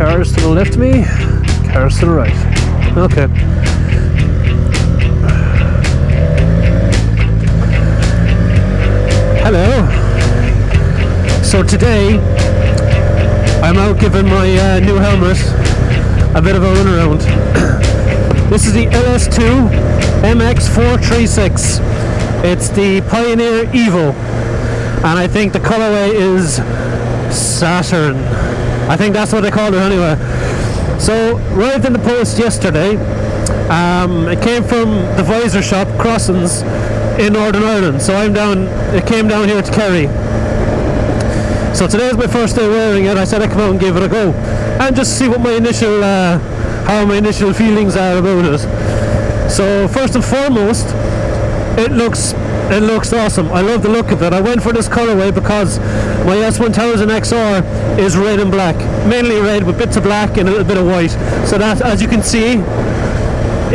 Cars to the left of me, cars to the right. Okay. Hello. So today I'm out giving my new helmet a bit of a run around. This is the LS2 MX436. It's the Pioneer Evo, and I think the colorway is Saturn. I think that's what they called it anyway. So arrived in the post yesterday. It came from the visor shop Crossings in Northern Ireland. So it came down here to Kerry. So today's my first day wearing it. I said I'd come out and give it a go and just see what my initial how my initial feelings are about it. So first and foremost, it looks awesome. I love the look of it. I went for this colorway because my S1000 XR is red and black, mainly red with bits of black and a little bit of white. So that, as you can see,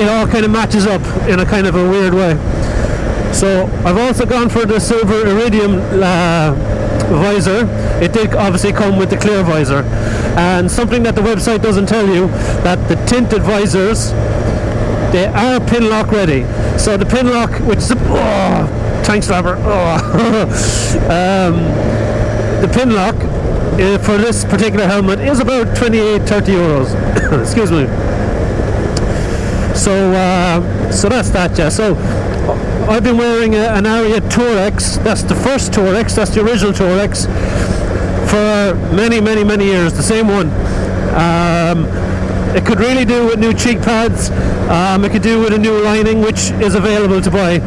it all kind of matches up in a kind of a weird way. So I've also gone for the silver iridium visor. It did obviously come with the clear visor, and something that the website doesn't tell you, that the tinted visors, they are pin lock ready. So the pin lock, which is thanks Robert. The pin lock for this particular helmet is about 28-30 euros. Excuse me. So that's that. Yeah. So I've been wearing an Aria Tourex. That's the first Tourex. That's the original Tourex for many years. The same one. It could really do with new cheek pads. It could do with a new lining, which is available to buy.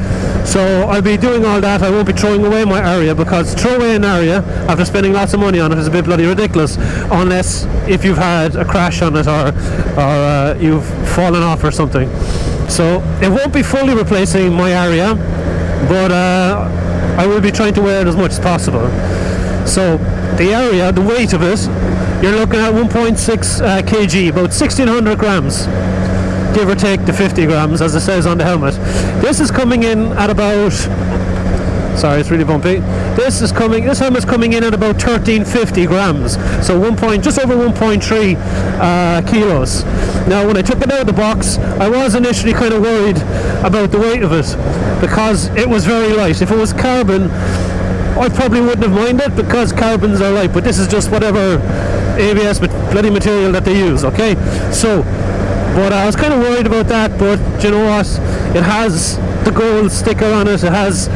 So I'll be doing all that. I won't be throwing away my Aria, because throw away an Aria after spending lots of money on it is a bit bloody ridiculous, unless if you've had a crash on it or you've fallen off or something. So it won't be fully replacing my Aria, but I will be trying to wear it as much as possible. So the Aria, the weight of it, you're looking at 1.6 kg, about 1600 grams, give or take the 50 grams, as it says on the helmet. This is coming in at about, sorry, it's really bumpy. This helmet's coming in at about 1350 grams, so just over 1.3 kilos. Now, when I took it out of the box, I was initially kind of worried about the weight of it, because it was very light. If it was carbon, I probably wouldn't have minded, because carbons are light, but this is just whatever ABS bloody material that they use, okay? So, but I was kind of worried about that, but you know what? It has the gold sticker on it. It has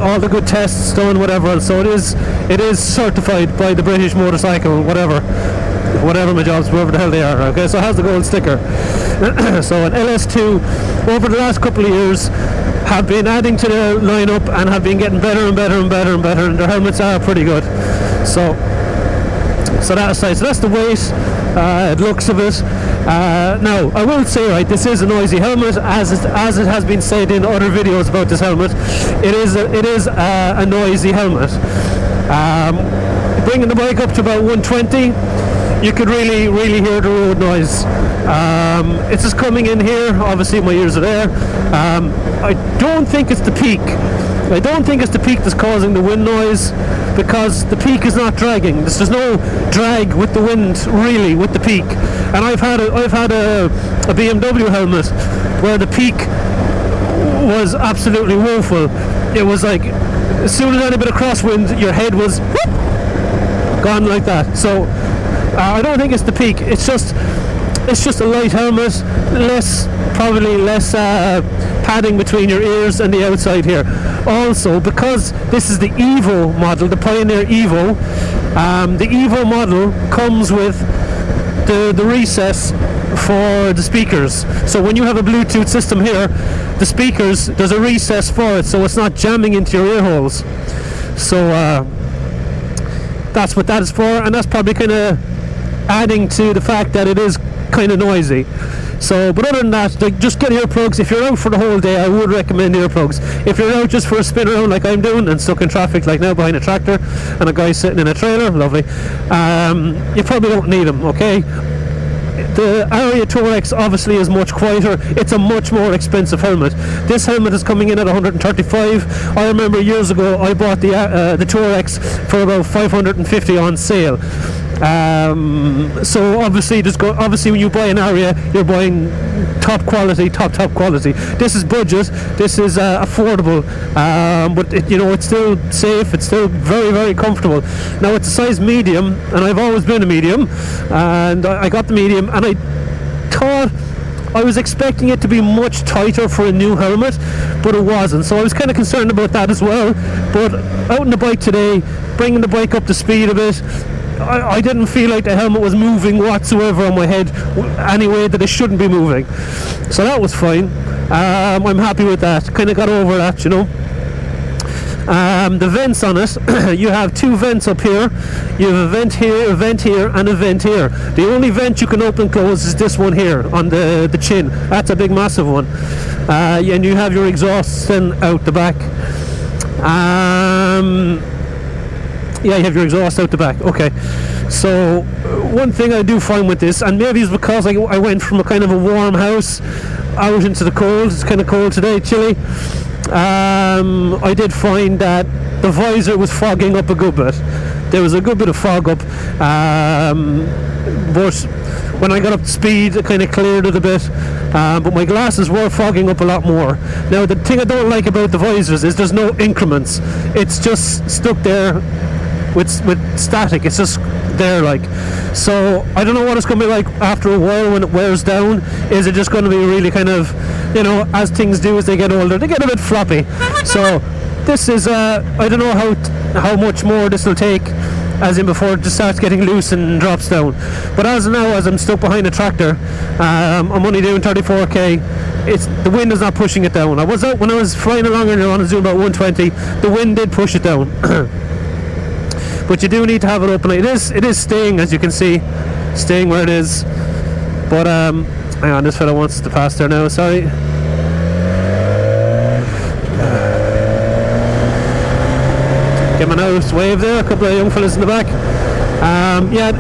all the good tests done, whatever. So it is certified by the British Motorcycle, whatever my jobs, whoever the hell they are. Okay, so it has the gold sticker. So an LS2, over the last couple of years, have been adding to their lineup and have been getting better and better and better and better, and their helmets are pretty good. So that aside, so that's the weight, looks of it. Now, I will say, right, this is a noisy helmet, as it has been said in other videos about this helmet. It is a noisy helmet. Bringing the bike up to about 120, you could really hear the road noise. It's just coming in here. Obviously, my ears are there. I don't think it's the peak. I don't think it's the peak that's causing the wind noise, because the peak is not dragging. There's no drag with the wind, really, with the peak. And I've had a BMW helmet where the peak was absolutely woeful. It was like, as soon as any bit of crosswind, your head was whoop, gone like that. So I don't think it's the peak. It's just a light helmet, probably less padding between your ears and the outside here. Also, because this is the Evo model, the Pioneer Evo, the Evo model comes with the recess for the speakers. So when you have a Bluetooth system here, the speakers, there's a recess for it, so it's not jamming into your ear holes. So that's what that is for, and that's probably kind of adding to the fact that it is kind of noisy. So, but other than that, like, just get earplugs. If you're out for the whole day, I would recommend earplugs. If you're out just for a spin around like I'm doing and stuck in traffic like now behind a tractor and a guy sitting in a trailer, lovely, you probably don't need them, okay? The Aria Tourex obviously is much quieter. It's a much more expensive helmet. This helmet is coming in at 135. I remember years ago I bought the Tourex for about 550 on sale. So obviously when you buy an Aria, you're buying top quality. This is budget, this is affordable, but it's still safe, it's still very, very comfortable. Now it's a size medium, and I've always been a medium, and I got the medium, and I thought I was expecting it to be much tighter for a new helmet, but it wasn't, so I was kind of concerned about that as well. But out on the bike today, bringing the bike up to speed a bit, I didn't feel like the helmet was moving whatsoever on my head any way that it shouldn't be moving, so that was fine. I'm happy with that, kind of got over that, The vents on it, you have two vents up here, you have a vent here, and a vent here. The only vent you can open and close is this one here on the chin. That's a big massive one. And you have your exhaust then out the back. Yeah, you have your exhaust out the back. Okay, so one thing I do find with this, and maybe it's because I went from a kind of a warm house out into the cold. It's kind of cold today, chilly. I did find that the visor was fogging up a good bit. There was a good bit of fog up, but when I got up to speed, it kind of cleared it a bit. But my glasses were fogging up a lot more. Now, the thing I don't like about the visors is there's no increments. It's just stuck there with static. It's just there, like. So I don't know what it's going to be like after a while when it wears down. Is it just going to be really kind of, as things do as they get older, they get a bit floppy. So this is I don't know how much more this will take, as in before it just starts getting loose and drops down. But as of now, as I'm stuck behind a tractor, I'm only doing 34k. The wind is not pushing it down. I was out when I was flying along earlier on, I was doing about 120. The wind did push it down. But you do need to have it open. It is staying, as you can see, staying where it is. But hang on, this fella wants to pass there now. Sorry. Give him a nice wave there. A couple of young fellas in the back. Yeah,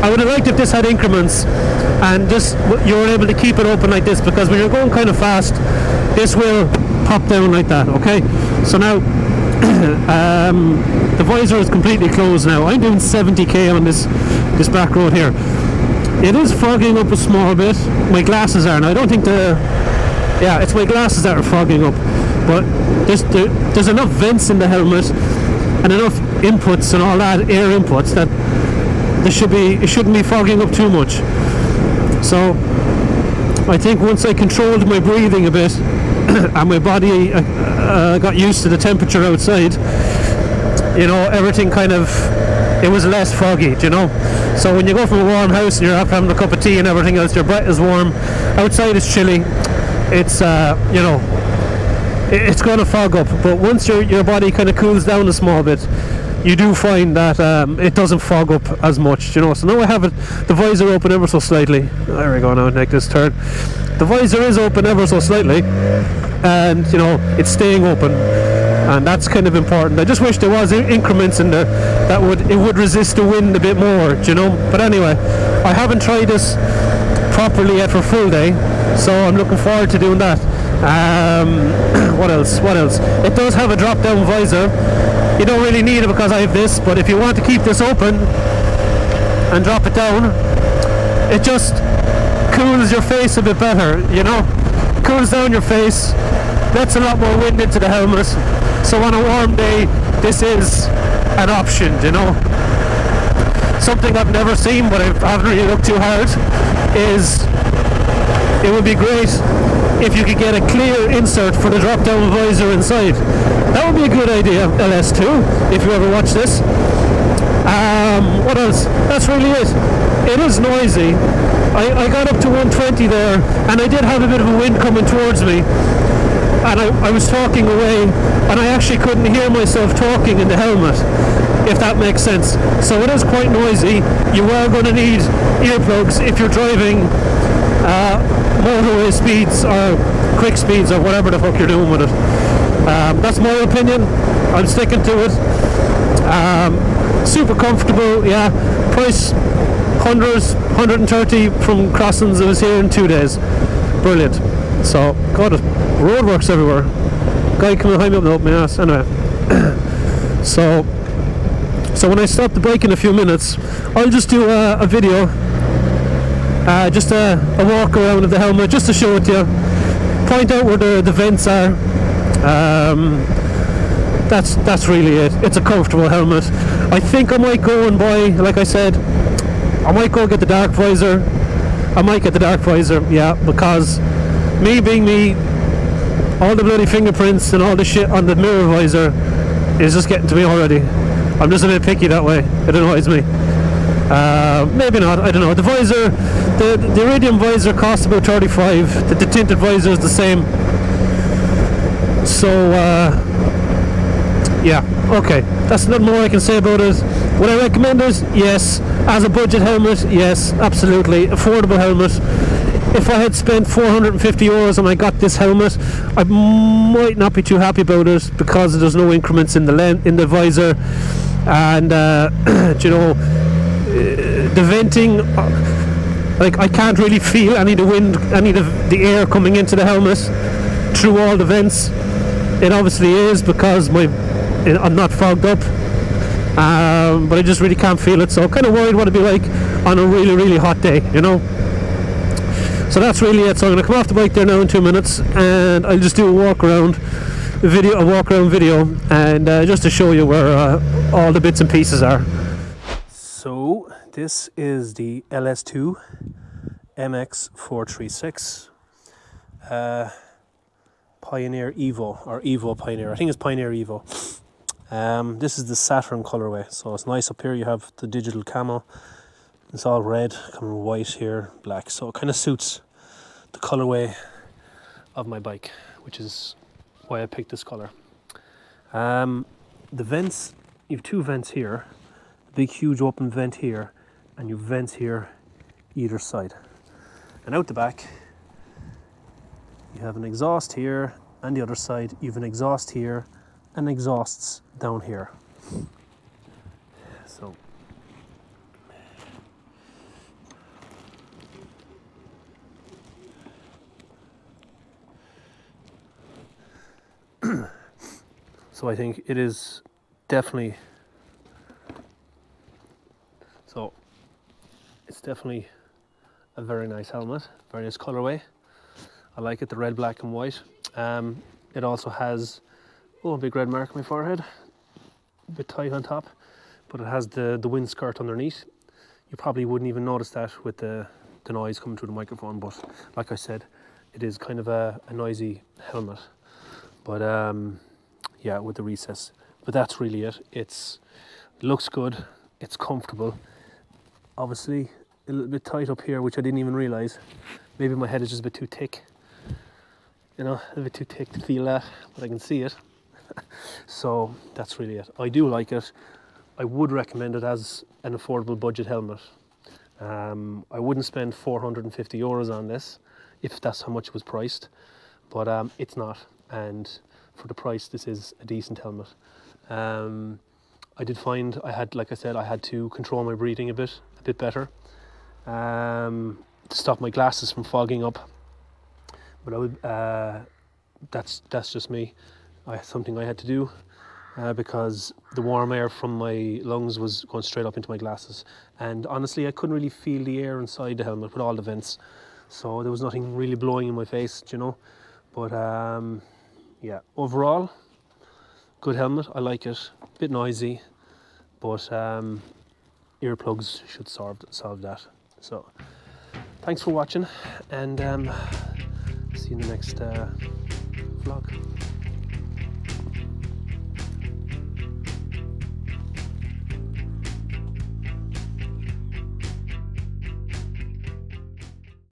I would have liked if this had increments, and just you were able to keep it open like this, because when you're going kind of fast, this will pop down like that. Okay, so now. The visor is completely closed now. I'm doing 70k on this back road here. It is fogging up a small bit. My glasses are, and I don't think it's my glasses that are fogging up. But there's enough vents in the helmet and enough inputs and all that, air inputs, that it shouldn't be fogging up too much. So I think once I controlled my breathing a bit and my body got used to the temperature outside, everything kind of, it was less foggy, So when you go from a warm house and you're up having a cup of tea and everything else, your breath is warm, outside is chilly, it's it's going to fog up. But once your body kind of cools down a small bit, you do find that it doesn't fog up as much, So now I have the visor open ever so slightly. There we go. Now take this turn. The visor is open ever so slightly, and it's staying open, and that's kind of important. I just wish there was increments in there that would resist the wind a bit more, But anyway, I haven't tried this properly yet for full day, so I'm looking forward to doing that. What else? It does have a drop down visor. You don't really need it because I have this, but if you want to keep this open and drop it down, it just cools your face a bit better, cools down your face, lets a lot more wind into the helmet. So on a warm day, this is an option, Something I've never seen, but I haven't really looked too hard, is it would be great if you could get a clear insert for the drop down visor inside. That would be a good idea, LS2, if you ever watch this. What else? That's really it. It is noisy. I got up to 120 there, and I did have a bit of a wind coming towards me, and I was talking away, and I actually couldn't hear myself talking in the helmet, if that makes sense. So it is quite noisy. You are going to need earplugs if you're driving motorway speeds or quick speeds or whatever the fuck you're doing with it. That's my opinion. I'm sticking to it. Super comfortable. Yeah, price hundreds, 130 from crossings. I was here in 2 days. Brilliant. So, God, roadworks everywhere. Guy coming behind me up and open my ass. Anyway. So when I stop the bike in a few minutes, I'll just do a video, just a walk around of the helmet, just to show it to you, point out where the vents are. That's really it. It's a comfortable helmet. I think I might go and buy, like I said, I might go get the dark visor. I might get the dark visor, yeah, because me being me, all the bloody fingerprints and all the shit on the mirror visor is just getting to me already. I'm just a bit picky that way. It annoys me. Maybe not, I don't know. The visor, the iridium visor costs about 35. The tinted visor is the same. So, yeah, okay. That's nothing more I can say about it. Would I recommend it? Yes. As a budget helmet, yes, absolutely. Affordable helmet. If I had spent 450 euros and I got this helmet, I might not be too happy about it because there's no increments in the visor, and you know, the venting, like I can't really feel any of the wind, any of the air coming into the helmet through all the vents. It obviously is because I'm not fogged up, but I just really can't feel it. So I'm kind of worried what it'd be like on a really, really hot day, you know. So that's really it. So I'm going to come off the bike there now in 2 minutes, and I'll just do a walk around video, and just to show you where all the bits and pieces are. So this is the LS2 MX436 Pioneer Evo, or Evo Pioneer. I think it's Pioneer Evo. This is the Saturn colorway, so it's nice. Up here you have the digital camo. It's all red, coming white here, black. So it kind of suits the colorway of my bike, which is why I picked this color. The vents, you have two vents here, a big huge open vent here, and you have vents here either side. And out the back, you have an exhaust here, and the other side, you have an exhaust here, and exhausts down here. So so I think it is definitely, so it's definitely a very nice helmet, very nice colorway. I like it, the red, black and white. It also has, a big red mark on my forehead, a bit tight on top, but it has the wind skirt underneath. You probably wouldn't even notice that with the noise coming through the microphone, but like I said, it is kind of a noisy helmet. But yeah, with the recess. But that's really it. It looks good, it's comfortable. Obviously a little bit tight up here, which I didn't even realise. Maybe my head is just a bit too thick. You know, a bit too thick to feel that, but I can see it. So that's really it. I do like it. I would recommend it as an affordable budget helmet. I wouldn't spend 450 euros on this if that's how much it was priced, but it's not. And for the price, this is a decent helmet. I did find like I said, I had to control my breathing a bit better to stop my glasses from fogging up. But I would, that's just me. Something I had to do because the warm air from my lungs was going straight up into my glasses. And honestly, I couldn't really feel the air inside the helmet with all the vents. So there was nothing really blowing in my face, you know. But yeah, overall, good helmet. I like it. A bit noisy, but earplugs should solve that. So thanks for watching, and see you in the next vlog.